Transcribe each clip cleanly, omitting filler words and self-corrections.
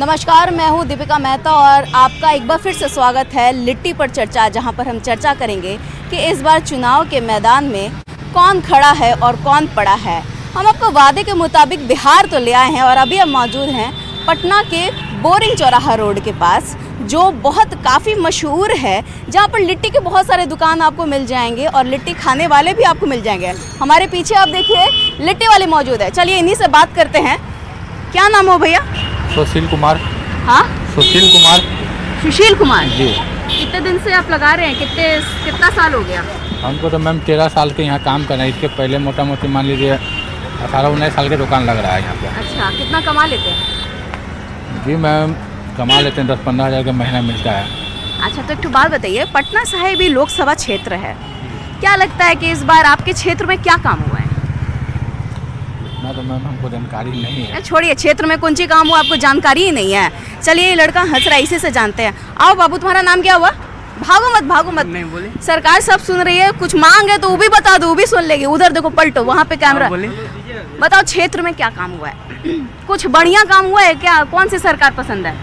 नमस्कार, मैं हूं दीपिका मेहता और आपका एक बार फिर से स्वागत है लिट्टी पर चर्चा, जहां पर हम चर्चा करेंगे कि इस बार चुनाव के मैदान में कौन खड़ा है और कौन पड़ा है। हम आपको वादे के मुताबिक बिहार तो ले आए हैं और अभी हम मौजूद हैं पटना के बोरिंग चौराहा रोड के पास, जो बहुत काफ़ी मशहूर है, जहाँ पर लिट्टी के बहुत सारे दुकान आपको मिल जाएंगे और लिट्टी खाने वाले भी आपको मिल जाएंगे। हमारे पीछे आप देखिए लिट्टी वाले मौजूद है। चलिए इन्हीं से बात करते हैं। क्या नाम हो भैया? सुशील कुमार। हाँ, सुशील कुमार। सुशील कुमार जी। कितने दिन से आप लगा रहे हैं? कितना साल हो गया? हमको तो मैम 13 साल के यहाँ काम कर रहे हैं। इसके पहले मोटा मोटी मान लीजिए 18-19 साल के दुकान लग रहा है यहाँ पे। अच्छा, कितना कमा लेते हैं? जी मैम, कमा लेते हैं 10-15 हज़ार का महीना मिलता है। अच्छा, तो एक बात बताइए, पटना साहिब ही लोकसभा क्षेत्र है, क्या लगता है कि इस बार आपके क्षेत्र में क्या काम हुआ है? ना तो मैम हमको जानकारी नहीं है। छोड़िए, क्षेत्र में कौन सी काम हुआ आपको जानकारी ही नहीं है। चलिए, ये लड़का हंस रहा है, इसी से जानते हैं। आओ बाबू, तुम्हारा नाम क्या हुआ? भागो मत। नहीं बोले। सरकार सब सुन रही है, कुछ मांग है तो वो भी बता दो, वो भी सुन लेगी। उधर देखो, पलटो, वहाँ पे कैमरा। बताओ क्षेत्र में क्या काम हुआ है? कुछ बढ़िया काम हुआ है क्या? कौन सी सरकार पसंद है?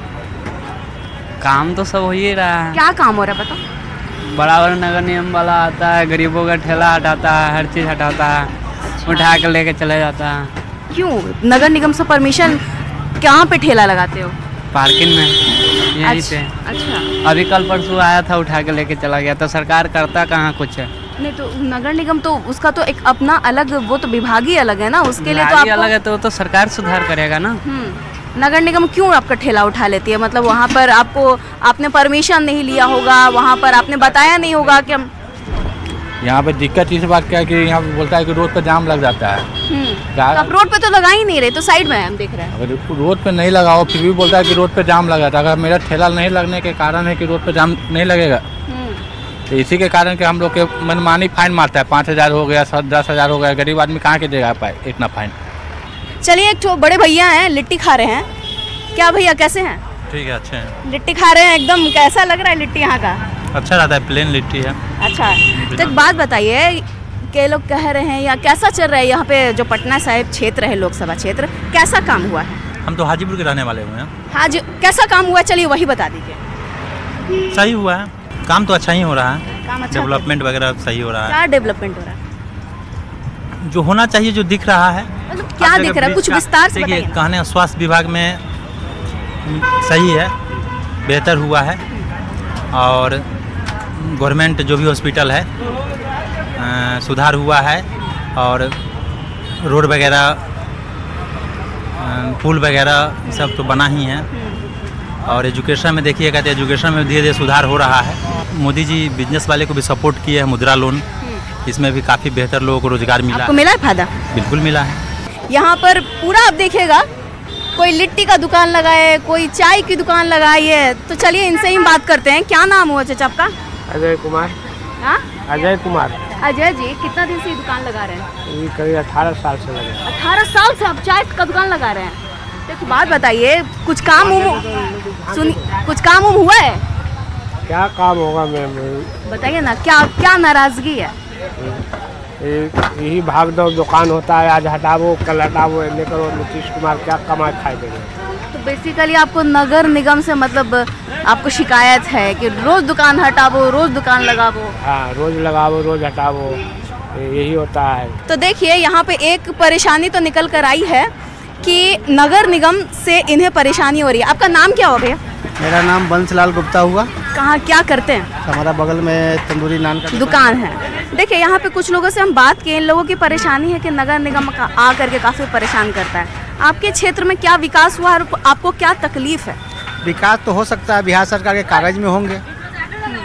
काम तो सब हो ही रहा है। क्या काम हो रहा है बताओ? बड़ा नगर निगम वाला आता है, गरीबों का ठेला हटाता है, हर चीज़ हटाता है। अच्छा। उठा के लेके चले जाता है। क्यों? नगर निगम से परमिशन? कहाँ पे ठेला लगाते हो? पार्किंग में, यहीं पे। अच्छा। अभी कल परसों आया था, उठा के लेके चला गया। तो सरकार करता कहाँ कुछ है? नहीं तो नगर निगम तो उसका तो एक अपना अलग, वो तो विभाग ही अलग है ना, उसके लिए तो आपको अलग है। तो सरकार सुधार करेगा ना। नगर निगम क्यों आपका ठेला उठा लेती है? मतलब वहाँ पर आपने परमिशन नहीं लिया होगा, वहाँ पर आपने बताया नहीं होगा कि हम यहाँ पे दिक्कत इस बात क्या है कि यहाँ पे बोलता है कि रोड पे जाम लग जाता है। तो आप रोड पे तो लगा ही नहीं रहे, तो साइड में हम देख रहे हैं। अगर रोड पे नहीं लगाओ फिर भी बोलता है कि रोड पे जाम लगा था। अगर मेरा ठेला नहीं लगने के कारण है कि रोड पे जाम नहीं लगेगा, तो इसी के कारण कि हम लोग के मनमानी फाइन मारता है। 5,000 हो गया, 10,000 हो गया। गरीब आदमी कहाँ के देगा पाए इतना फाइन। चलिए, एक बड़े भैया हैं, लिट्टी खा रहे हैं। क्या भैया, कैसे हैं? ठीक है, अच्छे हैं। लिट्टी खा रहे हैं, एकदम कैसा लग रहा है लिट्टी यहाँ का? अच्छा रहता है, प्लेन लिट्टी है। अच्छा, तो एक बात बताइए, के लोग कह रहे हैं या कैसा चल रहा है यहाँ पे जो पटना साहिब क्षेत्र है, लोकसभा क्षेत्र, कैसा काम हुआ है? हम तो हाजीपुर के रहने वाले हुए हैं। हाँ जी, कैसा काम हुआ है? चलिए वही बता दीजिए। सही हुआ है, काम तो अच्छा ही हो रहा है। काम अच्छा, डेवलपमेंट वगैरह सही हो रहा है। क्या डेवलपमेंट हो रहा है? जो होना चाहिए, जो दिख रहा है। मतलब क्या दिख रहा है? कुछ विस्तार से बताइए। कहने स्वास्थ्य विभाग में सही है, बेहतर हुआ है। और गवर्नमेंट जो भी हॉस्पिटल है सुधार हुआ है। और रोड वगैरह, पुल वगैरह सब तो बना ही है। और एजुकेशन में देखिएगा तो एजुकेशन में धीरे धीरे सुधार हो रहा है। मोदी जी बिजनेस वाले को भी सपोर्ट किए हैं, मुद्रा लोन, इसमें भी काफ़ी बेहतर लोगों को रोजगार मिला। आपको मिला है फायदा? बिल्कुल मिला है। यहाँ पर पूरा आप देखिएगा, कोई लिट्टी का दुकान लगाए, कोई चाय की दुकान लगाई है। तो चलिए इनसे ही बात करते हैं। क्या नाम हुआ चाचा आपका? अजय कुमार। हाँ, अजय कुमार। अजय जी, कितना दिन से ये दुकान लगा रहे हैं? ये करीब 18 साल से लगे। 18 साल से आप चाय का दुकान लगा रहे हैं? तो एक बात बताइए, कुछ काम कुछ काम हुआ है? क्या काम होगा मैम? बताइए ना, क्या नाराजगी है? यही भाग दौड़ दुकान होता है, आज हटावो कल हटावो, नहीं करो। नीतीश कुमार क्या कमाए खाए देंगे? तो बेसिकली आपको नगर निगम से मतलब आपको शिकायत है कि रोज दुकान हटावो, रोज दुकान लगावो? हाँ, रोज लगावो रोज हटावो, यही होता है। तो देखिए, यहाँ पे एक परेशानी तो निकल कर आई है कि नगर निगम से इन्हें परेशानी हो रही है। आपका नाम क्या हो भैया? मेरा नाम बंसलाल गुप्ता हुआ। कहाँ, क्या करते हैं? हमारा बगल में तंदूरी नान का दुकान है। देखिए, यहाँ पे कुछ लोगों से हम बात किए, इन लोगों की परेशानी है कि नगर निगम का आ करके काफ़ी परेशान करता है। आपके क्षेत्र में क्या विकास हुआ और आपको क्या तकलीफ है? विकास तो हो सकता है, बिहार सरकार के कागज में होंगे,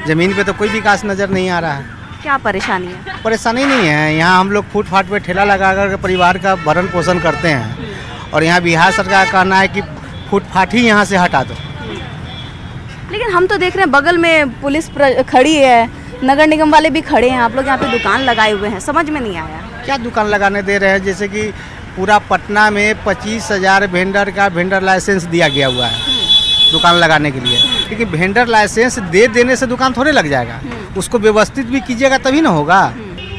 ज़मीन पे तो कोई विकास नज़र नहीं आ रहा है। क्या परेशानी है? परेशानी नहीं है, यहाँ हम लोग फुटपाथ पे ठेला लगा कर परिवार का भरण पोषण करते हैं। और यहाँ बिहार सरकार का कहना है कि फुटपाथ ही यहाँ से हटा दो। लेकिन हम तो देख रहे हैं बगल में पुलिस खड़ी है, नगर निगम वाले भी खड़े हैं, आप लोग यहाँ पे दुकान लगाए हुए हैं, समझ में नहीं आया। क्या दुकान लगाने दे रहे हैं? जैसे कि पूरा पटना में 25,000 वेंडर का वेंडर लाइसेंस दिया गया हुआ है दुकान लगाने के लिए। लेकिन वेंडर लाइसेंस दे देने से दुकान थोड़े लग जाएगा, उसको व्यवस्थित भी कीजिएगा तभी ना होगा।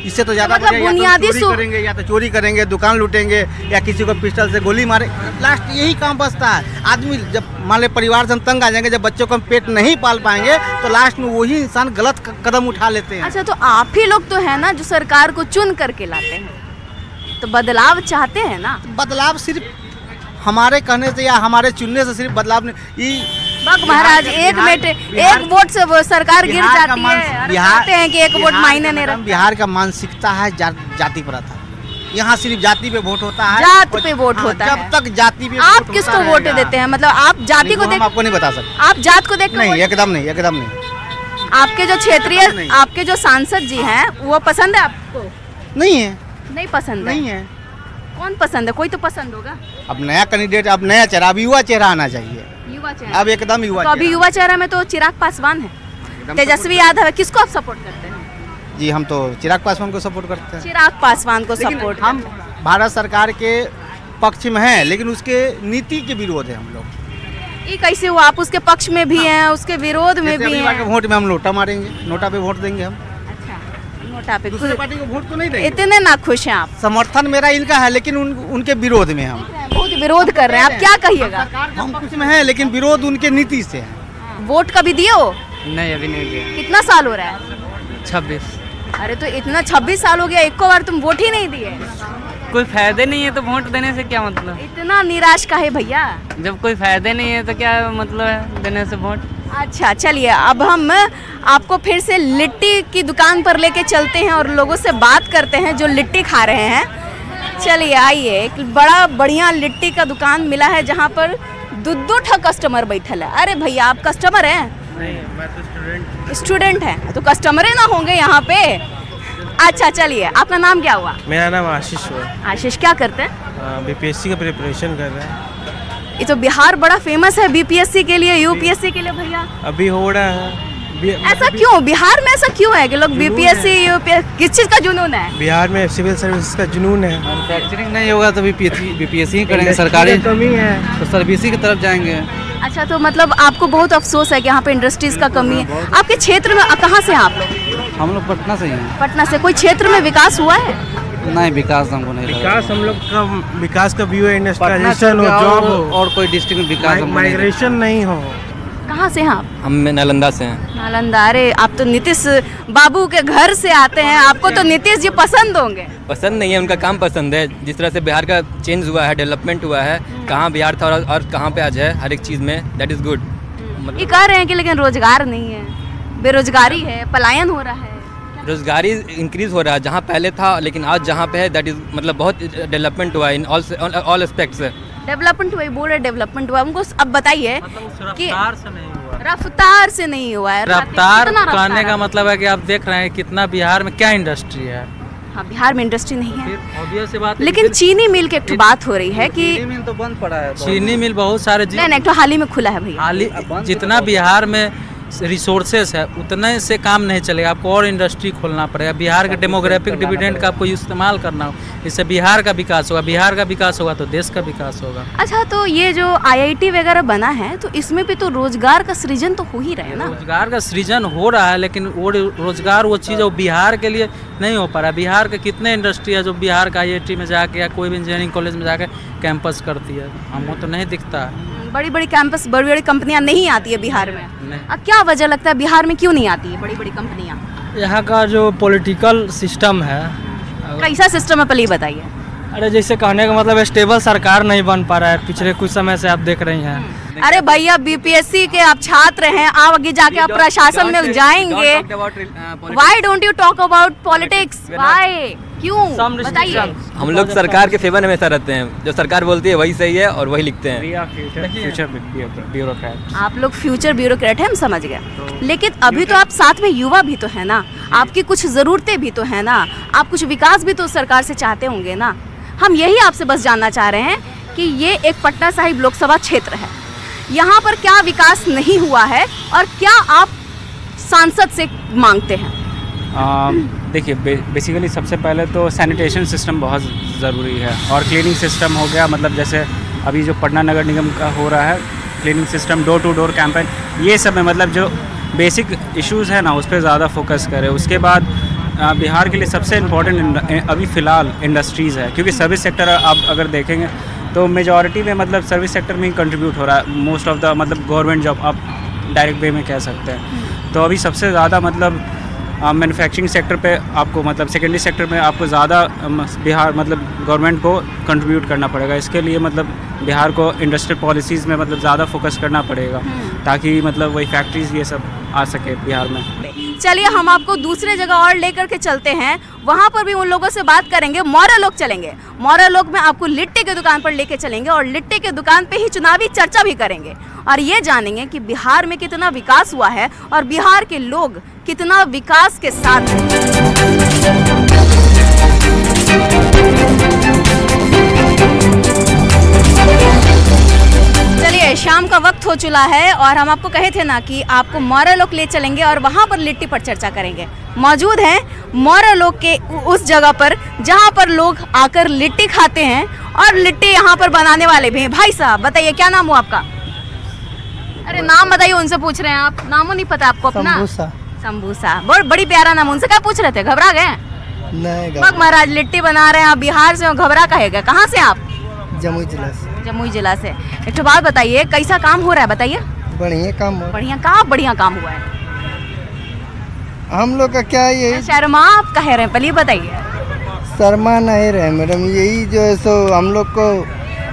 इससे तो ज़्यादा मतलब बुनियादी करेंगे, या तो चोरी करेंगे, दुकान लूटेंगे, या किसी को पिस्टल से गोली मारे, लास्ट यही काम बचता है। आदमी जब मान ले परिवार से हम तंग आ जाएंगे, जब बच्चों को हम पेट नहीं पाल पाएंगे तो लास्ट में वही इंसान गलत कदम उठा लेते हैं। अच्छा, तो आप ही लोग तो है ना जो सरकार को चुन करके लाते हैं, तो बदलाव चाहते हैं ना? बदलाव सिर्फ हमारे कहने से या हमारे चुनने से सिर्फ बदलाव नहीं। बक महाराज, एक वोट से वो सरकार गिर जाती है। बिहार हैं कि एक वोट मायने नहीं रखता। बिहार का मानसिकता है जाति प्रथा। यहाँ सिर्फ जाति पे वोट होता है, जात पे वोट होता है। जब तक जाति पे आप किसको वोट देते हैं? मतलब आप जाति को देख, आपको नहीं बता सकते। आप जात को देख? नहीं, एकदम नहीं, एकदम नहीं। आपके जो क्षेत्रीय, आपके जो सांसद जी हैं वो पसंद है आपको? नहीं है। नहीं पसंद नहीं है। कौन पसंद है? कोई तो पसंद होगा। अब नया कैंडिडेट, अब नया चेहरा, अब युवा चेहरा आना चाहिए। युवा चेहरा, अब एकदम युवा। तो अभी युवा चेहरा में तो चिराग पासवान है, तेजस्वी यादव है, किसको आप सपोर्ट करते हैं? जी, हम तो चिराग पासवान को सपोर्ट करते हैं। चिराग पासवान को सपोर्ट। हम भारत सरकार के पक्ष में हैं, लेकिन उसके नीति के विरोध है हम लोग। ये कैसे हुआ? आप उसके पक्ष में भी हैं, उसके विरोध में भी हैं। वोट में हम नोटा मारेंगे, नोटा पे वोट देंगे हम। अच्छा, नोटा पे दूसरी पार्टी को वोट तो नहीं देंगे। इतने ना खुश हैं आप? समर्थन मेरा इनका है, लेकिन उनके विरोध में हम बहुत विरोध कर रहे हैं। आप क्या कहिएगा? हम कुछ में हैं, लेकिन विरोध उनके नीति से है। वोट कभी दिए हो? नहीं, अभी नहीं दिया। कितना साल हो रहा है? 26। अरे तो इतना 26 साल हो गया, एक बार तुम वोट ही नहीं दिए? कोई फायदे नहीं है तो वोट देने से क्या मतलब? इतना निराश का है भैया? जब कोई फायदे नहीं है तो क्या मतलब है देने से वोट? अच्छा, चलिए अब हम आपको फिर से लिट्टी की दुकान पर लेके चलते हैं और लोगों से बात करते हैं जो लिट्टी खा रहे हैं। चलिए आइए, एक बड़ा बढ़िया लिट्टी का दुकान मिला है जहाँ पर दो ठा कस्टमर बैठल है। अरे भैया, आप कस्टमर हैं? नहीं, मैं तो स्टूडेंट हैं, तो कस्टमर ही ना होंगे यहाँ पे। अच्छा, चलिए आपका नाम क्या हुआ? मेरा नाम आशीष हुआ। आशीष, क्या करते हैं? बीपीएससी का प्रिपरेशन कर रहे हैं। ये तो बिहार बड़ा फेमस है बीपीएससी के लिए, यूपीएससी के लिए भैया। अभी हो रहा है। ऐसा क्यों? बिहार में ऐसा क्यों है कि लोग बीपीएससी, यूपीएससी, किस चीज़ का जुनून है? बिहार में सिविल सर्विस का जुनून है। मैन्युफैक्चरिंग नहीं होगा तो बीपीएससी ही करेंगे, सरकारी कमी है तो सर्विस की तरफ जाएंगे। अच्छा, तो मतलब आपको बहुत अफसोस है कि यहाँ पे इंडस्ट्रीज का कमी है। आपके क्षेत्र में कहाँ से हैं आप लोग? हम लोग पटना से ही हैं। पटना से। कोई क्षेत्र में विकास हुआ है? नहीं, विकास हमको नहीं लगा। विकास हम लोग का, विकास का व्यू है, इंडस्ट्रियलाइजेशन हो, जॉब हो, और कोई डिस्ट्रिक्ट में विकास माइग्रेशन नहीं हो। कहाँ से हैं आप? हम नालंदा से हैं। नालंदा। अरे आप तो नीतीश बाबू के घर से आते हैं, आपको तो नीतीश जी पसंद होंगे। पसंद नहीं है, उनका काम पसंद है। जिस तरह से बिहार का चेंज हुआ है, डेवलपमेंट हुआ है, कहाँ बिहार था और कहाँ पे आज है, हर एक चीज़ में, दैट इज़ गुड। ये कह रहे हैं कि लेकिन रोजगार नहीं है, बेरोजगारी है, पलायन हो रहा है। रोजगारी इंक्रीज हो रहा है, जहाँ पहले था लेकिन आज जहाँ पे है, दैट इज़ मतलब बहुत डेवलपमेंट हुआ है इन ऑल एस्पेक्ट्स। डेवलपमेंट हुआ, बोल रहे डेवलपमेंट हुआ। हमको अब बताइए कि रफ्तार से नहीं हुआ। रफ्तार से नहीं हुआ है। रफ्तार कितना रफ्तार कहने का है? मतलब है कि आप देख रहे हैं कितना बिहार में क्या इंडस्ट्री है। हाँ, बिहार में इंडस्ट्री नहीं है, ऑब्वियस सी बात है। लेकिन चीनी मिल की एक बात हो रही है कि मिल तो बंद पड़ा है। चीनी मिल बहुत सारे नहीं, एक तो हाल ही में खुला है भैया। हाल ही जितना बिहार में रिसोर्सेस है उतने से काम नहीं चलेगा, आपको और इंडस्ट्री खोलना पड़ेगा। बिहार के डेमोग्राफिक डिविडेंड का आपको इस्तेमाल करना हो, इससे बिहार का विकास होगा। बिहार का विकास होगा तो देश का विकास होगा। अच्छा, तो ये जो आईआईटी वगैरह बना है तो इसमें भी तो रोजगार का सृजन तो हो ही रहा है ना? रोजगार का सृजन हो रहा है, लेकिन वो रोजगार वो चीज़ है वो बिहार के लिए नहीं हो पा रहा है। बिहार के कितने इंडस्ट्री है जो बिहार का आईआईटी में जाके या कोई भी इंजीनियरिंग कॉलेज में जाके कैंपस करती है, हमको तो नहीं दिखता है। बड़ी बड़ी कैंपस, बड़ी बड़ी कंपनियां नहीं आती है बिहार में। अब क्या वजह लगता है बिहार में क्यों नहीं आती है बड़ी बड़ी कंपनियां? यहाँ का जो पॉलिटिकल सिस्टम है, कैसा सिस्टम है, पहले बताइए। अरे जैसे कहने का मतलब स्टेबल सरकार नहीं बन पा रहा है पिछले कुछ समय से, आप देख रही हैं। अरे भैया, बीपीएससी के आप छात्र हैं, आप आगे जाके आप प्रशासन में जाएंगे। Why don't you talk about politics? Why, क्यों, बताइए। हम लोग सरकार के फेवर में हमेशा रहते हैं, जो सरकार बोलती है वही सही है और वही लिखते हैं। Future bureaucrat. आप लोग फ्यूचर ब्यूरोक्रेट हैं, हम समझ गए, लेकिन अभी तो आप साथ में युवा भी तो है ना, आपकी कुछ ज़रूरतें भी तो है ना, आप कुछ विकास भी तो सरकार से चाहते होंगे ना। हम यही आपसे बस जानना चाह रहे हैं कि ये एक पटना साहिब लोकसभा क्षेत्र है, यहाँ पर क्या विकास नहीं हुआ है और क्या आप सांसद से मांगते हैं? देखिए, बेसिकली सबसे पहले तो सैनिटेशन सिस्टम बहुत ज़रूरी है और क्लीनिंग सिस्टम हो गया। मतलब जैसे अभी जो पटना नगर निगम का हो रहा है cleaning system, door to door campaign, ये सब में मतलब जो बेसिक इश्यूज़ है ना उस पर ज़्यादा फोकस करें। उसके बाद बिहार के लिए सबसे इम्पोर्टेंट अभी फ़िलहाल इंडस्ट्रीज़ है, क्योंकि सर्विस सेक्टर आप अगर देखेंगे तो मेजॉरिटी में मतलब सर्विस सेक्टर में ही कंट्रीब्यूट हो रहा है मोस्ट ऑफ द मतलब गवर्नमेंट जॉब आप डायरेक्ट वे में कह सकते हैं। तो अभी सबसे ज़्यादा मतलब मैन्युफैक्चरिंग सेक्टर पे आपको मतलब सेकेंडरी सेक्टर में आपको ज़्यादा बिहार मतलब गवर्नमेंट को कंट्रीब्यूट करना पड़ेगा। इसके लिए मतलब बिहार को इंडस्ट्रियल पॉलिसीज़ में मतलब ज़्यादा फोकस करना पड़ेगा ताकि मतलब वही फैक्ट्रीज ये सब आ सके बिहार में। चलिए हम आपको दूसरे जगह और लेकर के चलते हैं, वहाँ पर भी उन लोगों से बात करेंगे। मौर्यलोक चलेंगे, मौर्यलोक में आपको लिट्टी की दुकान पर लेके चलेंगे और लिट्टी की दुकान पे ही चुनावी चर्चा भी करेंगे और ये जानेंगे कि बिहार में कितना विकास हुआ है और बिहार के लोग कितना विकास के साथ हैं। चलिए शाम का वक्त हो चुका है और हम आपको कहे थे ना कि आपको मौर्यलोक ले चलेंगे और वहाँ पर लिट्टी पर चर्चा करेंगे। मौजूद हैं मौर्यलोक के उस जगह पर जहाँ पर लोग आकर लिट्टी खाते हैं और लिट्टी यहाँ पर बनाने वाले भी हैं। भाई साहब बताइए क्या नाम हो आपका? अरे नाम बताइए, उनसे पूछ रहे हैं आप, नामों नहीं पता आपको अपना? संबूसा, बहुत बड़ी प्यारा नाम। उनसे क्या पूछ रहे थे, घबरा गए? नहीं महाराज, लिट्टी बना रहे हैं आप, बिहार से घबरा कहेगा। कहाँ से आप? जमुई जिला से। जमुई जिला से। एक तो बात बताइए, कैसा काम हो रहा है बताइए? बढ़िया काम हो। बढ़िया काम हुआ है। हम लोग का क्या यही शर्मा आप कह रहे हैं, पहले बताइए। शर्मा नहीं रहे मैडम, यही जो है सो हम लोग को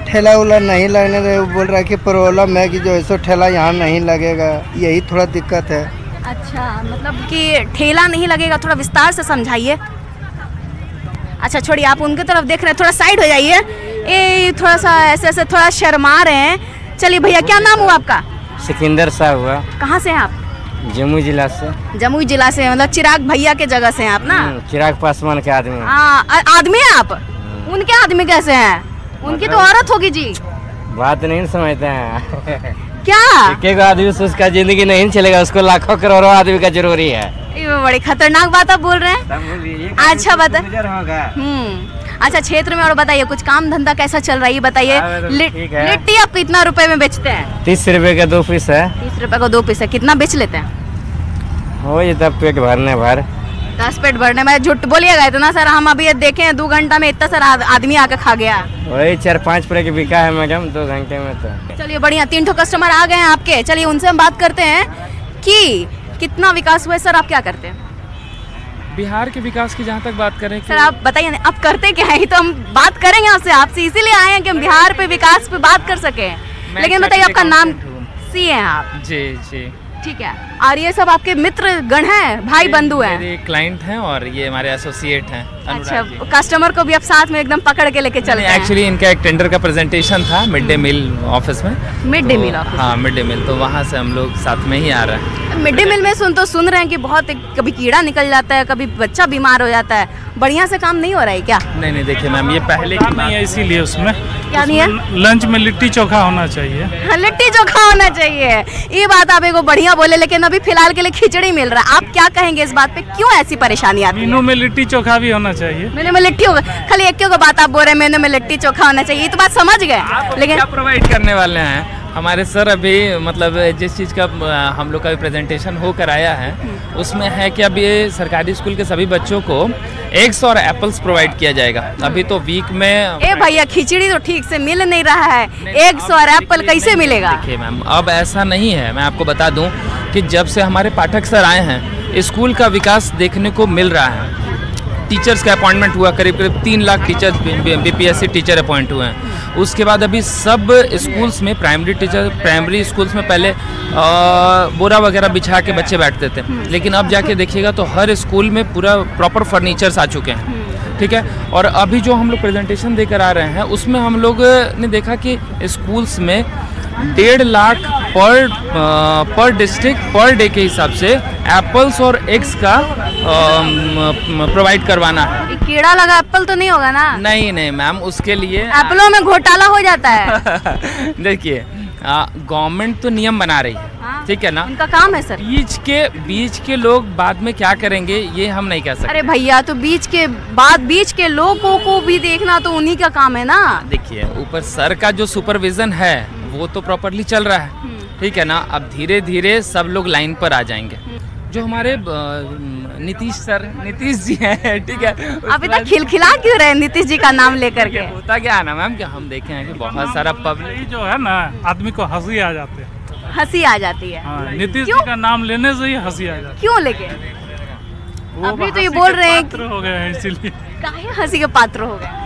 ठेला उला नहीं लगने दे। वो बोल रहा है कि प्रॉब्लम है कि जो है सो ठेला यहाँ नहीं लगेगा, यही थोड़ा दिक्कत है। अच्छा, मतलब कि ठेला नहीं लगेगा, थोड़ा विस्तार से समझाइए। अच्छा छोड़िए, आप उनकी तरफ देख रहे हैं, थोड़ा साइड हो जाइए। ये थोड़ा सा ऐसे थोड़ा शर्मा रहे हैं। चलिए भैया क्या नाम हुआ आपका? सिकंदर साहब हुआ। कहाँ से हैं आप? जमुई जिला से। जमुई जिला से, मतलब चिराग भैया के जगह से हैं आप ना? चिराग पासवान के आदमी। हाँ, आदमी है आप? उनके आदमी कैसे हैं? उनकी तो औरत होगी जी। बात नहीं समझते हैं क्या? एक आदमी से उसका जिंदगी नहीं चलेगा, उसको लाखों करोड़ों आदमी का जरूरी है। ये बड़ी खतरनाक बात आप बोल रहे हैं। अच्छा बता। अच्छा क्षेत्र में और बताइए, कुछ काम धंधा कैसा चल रहा है ये बताइए। लिट्टी आप कितना रुपए में बेचते हैं? 30 रुपए का 2 पीस है। 30 रुपए का 2 पीस है, कितना बेच लेते हैं? हो ये तब पेट भरने भर। 10 पेट भरने में? झूठ बोलिएगा इतना सारा, हम अभी देखे 2 घंटा में इतना सारा आदमी आके खा गया। वही 4-5 रुपए की बिका है मैडम 2 घंटे में। तो चलिए बढ़िया, 3 ठो कस्टमर आ गए हैं आपके। चलिए उनसे हम बात करते हैं कि कितना विकास हुआ है। सर आप क्या करते हैं? बिहार के विकास की जहाँ तक बात करें सर आप बताइए आप करते क्या है? तो हम बात करेंगे आपसे इसीलिए आए हैं कि हम बिहार पे विकास पे बात कर सके। लेकिन बताइए आपका नाम? सी हैं आप? जी। ठीक है। और ये सब आपके मित्र गण हैं, भाई बंधु हैं? मेरे क्लाइंट हैं और ये हमारे एसोसिएट हैं। अच्छा, कस्टमर को भी आप साथ में एकदम पकड़ के लेके चलते हैं? एक्चुअली इनका एक टेंडर का प्रेजेंटेशन था मिड डे मील ऑफिस में। Mid day meal office? हाँ मिड डे मील, तो वहाँ से हम लोग साथ में ही आ रहे हैं। मिड डे मील में सुन रहे हैं कि बहुत कभी कीड़ा निकल जाता है, कभी बच्चा बीमार हो जाता है, बढ़िया से काम नहीं हो रहा है क्या? नहीं देखिए मैम, ये पहले की नहीं है, इसीलिए उसमें क्या नहीं है? लंच में लिट्टी चोखा होना चाहिए। हाँ, लिट्टी चोखा होना चाहिए, ये बात आप एगो बढ़िया बोले। लेकिन अभी फिलहाल के लिए खिचड़ी मिल रहा है, आप क्या कहेंगे इस बात पे? क्यों ऐसी परेशानी आती है? मेनू में लिट्टी चोखा भी होना चाहिए। मेनू में लिट्टी होगा, खाली एक बात आप बोल रहे हैं मेनू में लिट्टी चोखा होना चाहिए, ये तो बात समझ गए। लेकिन क्या प्रोवाइड करने वाले हैं हमारे सर? अभी मतलब जिस चीज़ का हम लोग का प्रेजेंटेशन होकर आया है उसमें है कि अब ये सरकारी स्कूल के सभी बच्चों को एग्स और एप्पल्स प्रोवाइड किया जाएगा। अभी तो वीक में ए भैया खिचड़ी तो ठीक से मिल नहीं रहा है, एग्स और एप्पल कैसे मिलेगा? देखिए मैम, अब ऐसा नहीं है। मैं आपको बता दूं कि जब से हमारे पाठक सर आए हैं स्कूल का विकास देखने को मिल रहा है। टीचर्स का अपॉइंटमेंट हुआ, करीब 3 lakh teachers BPSC teacher appoint हुए हैं। उसके बाद अभी सब स्कूल्स में प्राइमरी स्कूल्स में पहले बोरा वगैरह बिछा के बच्चे बैठते थे, लेकिन अब जाके देखिएगा तो हर स्कूल में पूरा प्रॉपर फर्नीचर्स आ चुके हैं। ठीक है। और अभी जो हम लोग प्रेजेंटेशन देकर आ रहे हैं उसमें हम लोग ने देखा कि स्कूल्स में 1.5 लाख पर डिस्ट्रिक्ट पर डे के हिसाब से एप्पल्स और एग्स का प्रोवाइड करवाना है। कीड़ा लगा एप्पल तो नहीं होगा ना? नहीं मैम, उसके लिए एप्पलों में घोटाला हो जाता है। देखिए गवर्नमेंट तो नियम बना रही है, ठीक है ना? उनका काम है सर। बीच के लोग बाद में क्या करेंगे ये हम नहीं कह सकते। अरे भैया तो बीच के लोगों को भी देखना तो उन्हीं का काम है ना। देखिए ऊपर सर का जो सुपरविजन है वो तो प्रॉपरली चल रहा है, ठीक है ना? अब धीरे धीरे सब लोग लाइन पर आ जाएंगे। जो हमारे नीतीश सर, नीतीश जी हैं, ठीक है। आप इतना खिलखिला क्यों रहे नीतीश जी का नाम लेकर के? होता क्या है ना मैम कि हम देखे हैं कि बहुत सारा पब्लिक जो है ना, आदमी को हंसी आ जाती है, हंसी आ जाती है। नीतीश जी का नाम लेने से ही हंसी आ जाती है। क्यों? लेकिन अभी तो ये बोल रहे हैं कि हो गए हैं, इसीलिए काहे हंसी के पात्र हो गए?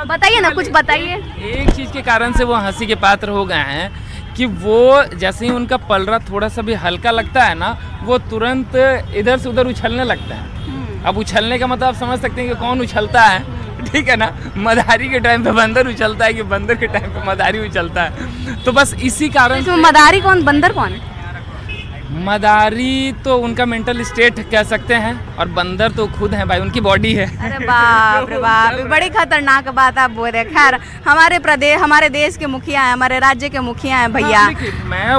बताइए ना, कुछ बताइए। एक चीज के कारण से वो हंसी के पात्र हो गए हैं कि वो जैसे ही उनका पलड़ा थोड़ा सा भी हल्का लगता है ना, वो तुरंत इधर से उधर उछलने लगता है। अब उछलने का मतलब आप समझ सकते हैं कि कौन उछलता है, ठीक है ना। मदारी के टाइम पे बंदर उछलता है कि बंदर के टाइम पे मदारी उछलता है। तो बस इसी कारण तो मदारी कौन, बंदर कौन? मदारी तो उनका मेंटल स्टेट कह सकते हैं, और बंदर तो खुद है भाई, उनकी बॉडी है। अरे बाप रे बाप, बड़ी खतरनाक बात आप बोल रहे। खैर, हमारे देश के मुखिया हैं, हमारे राज्य के मुखिया हैं भैया।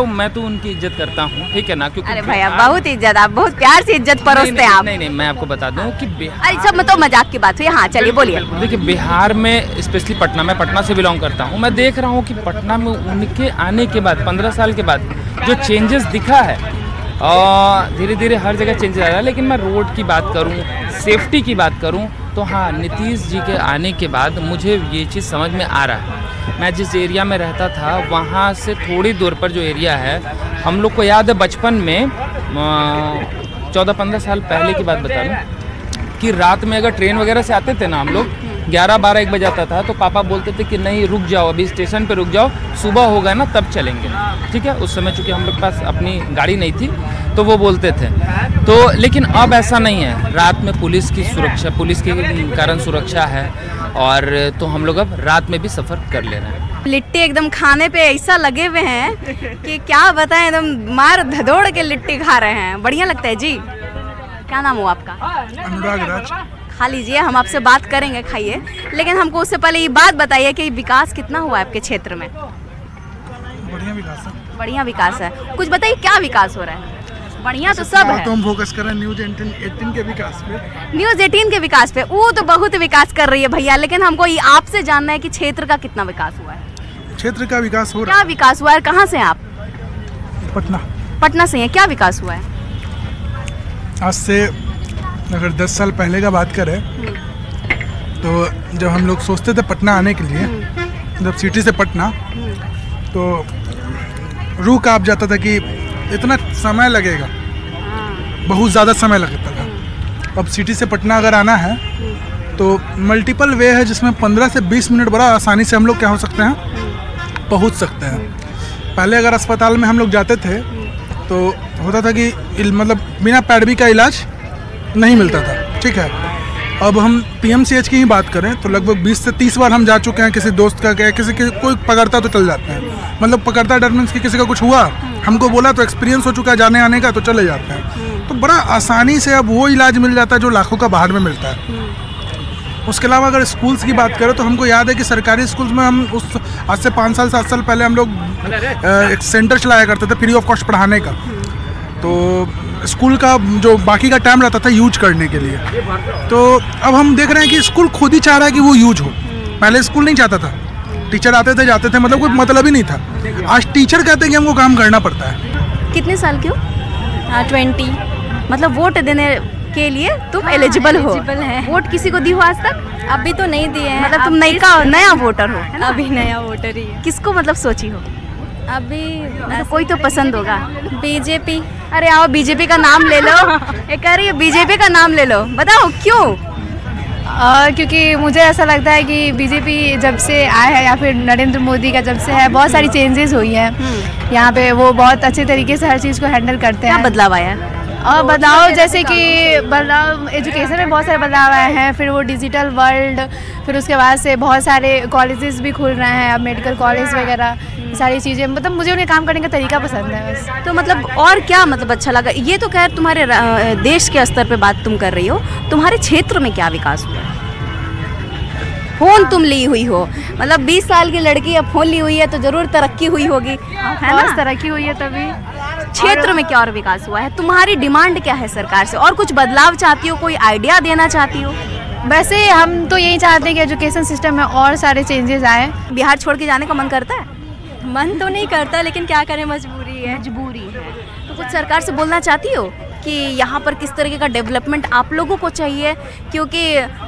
मैं तो उनकी इज्जत करता हूँ, ठीक है ना, क्योंकि अरे भैया बहुत इज्जत, आप बहुत प्यार से इज्जत परोसते हैं आप। नहीं, मैं आपको बता दूँ कि अरे सब तो मजाक की बात हुई। हाँ चलिए बोलिए। देखिए, बिहार में स्पेशली पटना, मैं पटना से बिलोंग करता हूँ। मैं देख रहा हूँ कि पटना में उनके आने के बाद 15 साल के बाद जो चेंजेस दिखा है, और धीरे धीरे हर जगह चेंजेस आ रहा है। लेकिन मैं रोड की बात करूं, सेफ्टी की बात करूं, तो हाँ, नीतीश जी के आने के बाद मुझे ये चीज़ समझ में आ रहा है। मैं जिस एरिया में रहता था वहाँ से थोड़ी दूर पर जो एरिया है, हम लोग को याद है बचपन में 14-15 साल पहले की बात बता दूँ कि रात में अगर ट्रेन वगैरह से आते थे ना हम लोग, 11-12-1 बजे आता था, तो पापा बोलते थे कि नहीं रुक जाओ, अभी स्टेशन पे रुक जाओ, सुबह होगा ना तब चलेंगे, ठीक है। उस समय चूँकि हम लोग पास अपनी गाड़ी नहीं थी तो वो बोलते थे। तो लेकिन अब ऐसा नहीं है, रात में पुलिस की सुरक्षा, पुलिस के कारण सुरक्षा है, और तो हम लोग अब रात में भी सफ़र कर ले रहे हैं। लिट्टी एकदम खाने पे ऐसा लगे हुए हैं कि क्या बताएं, एकदम मार धदोड़ के लिट्टी खा रहे हैं। बढ़िया लगता है जी। क्या नाम हो आपका? अनुराग राज। खा लीजिए, हम आपसे बात करेंगे, खाइए। लेकिन हमको उससे पहले ये बात बताइए कि विकास कितना हुआ है आपके क्षेत्र में? बढ़िया विकास है। बढ़िया विकास है। कुछ बताइए क्या विकास हो रहा है? बढ़िया तो सब है। तो हम फोकस कर रहे हैं न्यूज़ 18 के विकास पे। न्यूज़ 18 के विकास पे, वो तो बहुत विकास कर रही है भैया। लेकिन हमको ये आपसे जानना है कि क्षेत्र का कितना विकास हुआ है? क्षेत्र का विकास हो रहा है। क्या विकास हुआ है? कहाँ से हैं आप? पटना। पटना से हैं। क्या विकास हुआ है? आज से अगर 10 साल पहले का बात करें तो जब हम लोग सोचते थे पटना आने के लिए, जब सिटी से पटना, तो रूह कांप जाता था कि इतना समय लगेगा, बहुत ज़्यादा समय लगता था। अब सिटी से पटना अगर आना है तो मल्टीपल वे है, जिसमें 15 से 20 मिनट बड़ा आसानी से हम लोग क्या हो सकते हैं, पहुंच सकते हैं। पहले अगर अस्पताल में हम लोग जाते थे तो होता था कि मतलब बिना पैडवी का इलाज नहीं मिलता था, ठीक है। अब हम PMCH की ही बात करें तो लगभग 20 से 30 बार हम जा चुके हैं। किसी दोस्त का क्या, किसी के कोई पकड़ता तो चल जाते हैं, मतलब पकड़ता डर मीन्स कि किसी का कुछ हुआ, हमको बोला तो एक्सपीरियंस हो चुका है जाने आने का, तो चले जाते हैं। तो बड़ा आसानी से अब वो इलाज मिल जाता है जो लाखों का बाहर में मिलता है। उसके अलावा अगर स्कूल्स की बात करें तो हमको याद है कि सरकारी स्कूल्स में हम आज से 5 साल 7 साल पहले हम लोग एक सेंटर चलाया करते थे फ्री ऑफ कॉस्ट पढ़ाने का। तो स्कूल का जो बाकी का टाइम रहता था यूज करने के लिए, तो अब हम देख रहे हैं कि स्कूल खुद ही चाह रहा है कि वो यूज हो। पहले स्कूल नहीं चाहता था, टीचर आते थे जाते थे, मतलब कोई मतलब ही नहीं था। आज टीचर कहते हैं कि हमको काम करना पड़ता है। कितने साल के हो? 20। मतलब वोट देने के लिए तुम एलिजिबल हो? वोट किसी को दी हो आज तक? अभी तो नहीं दिए हैं। मतलब तुम नया वोटर हो? अभी नया वोटर ही है। किसको मतलब सोची हो? अभी मतलब कोई तो पसंद होगा। बीजेपी। अरे आओ बीजेपी का नाम ले लो। एक कह रही है बीजेपी का नाम ले लो, बताओ क्यों? क्योंकि मुझे ऐसा लगता है कि बीजेपी जब से आया है, या फिर नरेंद्र मोदी का जब से है, बहुत सारी चेंजेस हुई हैं यहाँ पे। वो बहुत अच्छे तरीके से हर चीज़ को हैंडल करते हैं। क्या बदलाव आया है? और बदलाव जैसे कि बदलाव एजुकेशन में बहुत सारे बदलाव आए हैं, फिर वो डिजिटल वर्ल्ड, फिर उसके बाद से बहुत सारे कॉलेजेस भी खुल रहे हैं, अब मेडिकल कॉलेज वगैरह सारी चीज़ें। मतलब मुझे उन्हें काम करने का तरीका पसंद है बस। तो मतलब और क्या मतलब अच्छा लगा? ये तो खैर तुम्हारे देश के स्तर पे बात तुम कर रही हो, तुम्हारे क्षेत्र में क्या विकास हुआ है? फ़ोन तुम ली हुई हो, मतलब 20 साल की लड़की अब फ़ोन ली हुई है तो ज़रूर तरक्की हुई होगी, है ना? तरक्की हुई है तभी। क्षेत्र में क्या और विकास हुआ है? तुम्हारी डिमांड क्या है सरकार से? और कुछ बदलाव चाहती हो, कोई आइडिया देना चाहती हो? वैसे हम तो यही चाहते हैं कि एजुकेशन सिस्टम में और सारे चेंजेस आए। बिहार छोड़ के जाने का मन करता है? मन तो नहीं करता, लेकिन क्या करें, मजबूरी है। मजबूरी है। तो कुछ सरकार से बोलना चाहती हो कि यहाँ पर किस तरीके का डेवलपमेंट आप लोगों को चाहिए, क्योंकि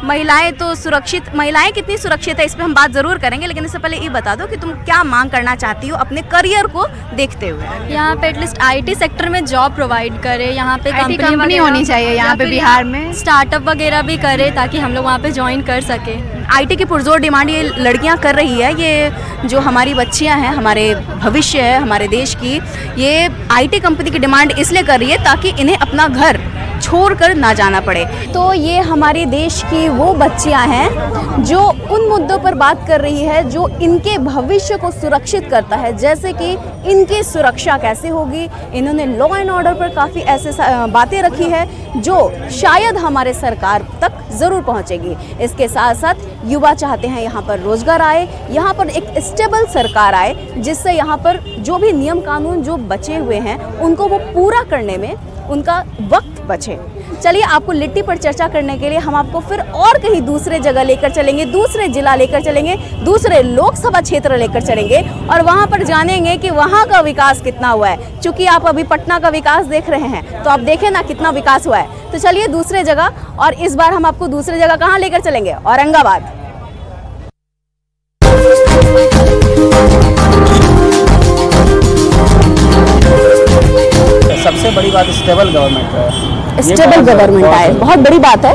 महिलाएं तो सुरक्षित, महिलाएं कितनी सुरक्षित है इस पर हम बात ज़रूर करेंगे, लेकिन इससे पहले ये बता दो कि तुम क्या मांग करना चाहती हो अपने करियर को देखते हुए। यहाँ पे एटलीस्ट आईटी सेक्टर में जॉब प्रोवाइड करे, यहाँ पे कंपनी होनी चाहिए यहाँ पे बिहार में, स्टार्टअप वगैरह भी करे ताकि हम लोग वहाँ पे ज्वाइन कर सके। आईटी की पुरजोर डिमांड ये लड़कियां कर रही है, ये जो हमारी बच्चियां हैं, हमारे भविष्य है हमारे देश की, ये आईटी कंपनी की डिमांड इसलिए कर रही है ताकि इन्हें अपना घर छोड़कर ना जाना पड़े। तो ये हमारे देश की वो बच्चियां हैं जो उन मुद्दों पर बात कर रही है जो इनके भविष्य को सुरक्षित करता है, जैसे कि इनकी सुरक्षा कैसे होगी। इन्होंने लॉ एंड ऑर्डर पर काफ़ी ऐसे बातें रखी है जो शायद हमारे सरकार तक ज़रूर पहुंचेगी। इसके साथ साथ युवा चाहते हैं यहाँ पर रोजगार आए, यहाँ पर एक स्टेबल सरकार आए, जिससे यहाँ पर जो भी नियम कानून जो बचे हुए हैं उनको वो पूरा करने में उनका वक्त बचे। चलिए, आपको लिट्टी पर चर्चा करने के लिए हम आपको फिर और कहीं दूसरे जगह लेकर चलेंगे, दूसरे जिला लेकर चलेंगे, दूसरे लोकसभा क्षेत्र लेकर चलेंगे और वहाँ पर जानेंगे कि वहाँ का विकास कितना हुआ है। चूँकि आप अभी पटना का विकास देख रहे हैं तो आप देखें ना कितना विकास हुआ है। तो चलिए दूसरे जगह, और इस बार हम आपको दूसरे जगह कहाँ लेकर चलेंगे? औरंगाबाद। सबसे बड़ी बात स्टेबल गवर्नमेंट है। स्टेबल गवर्नमेंट है, बहुत बड़ी बात है।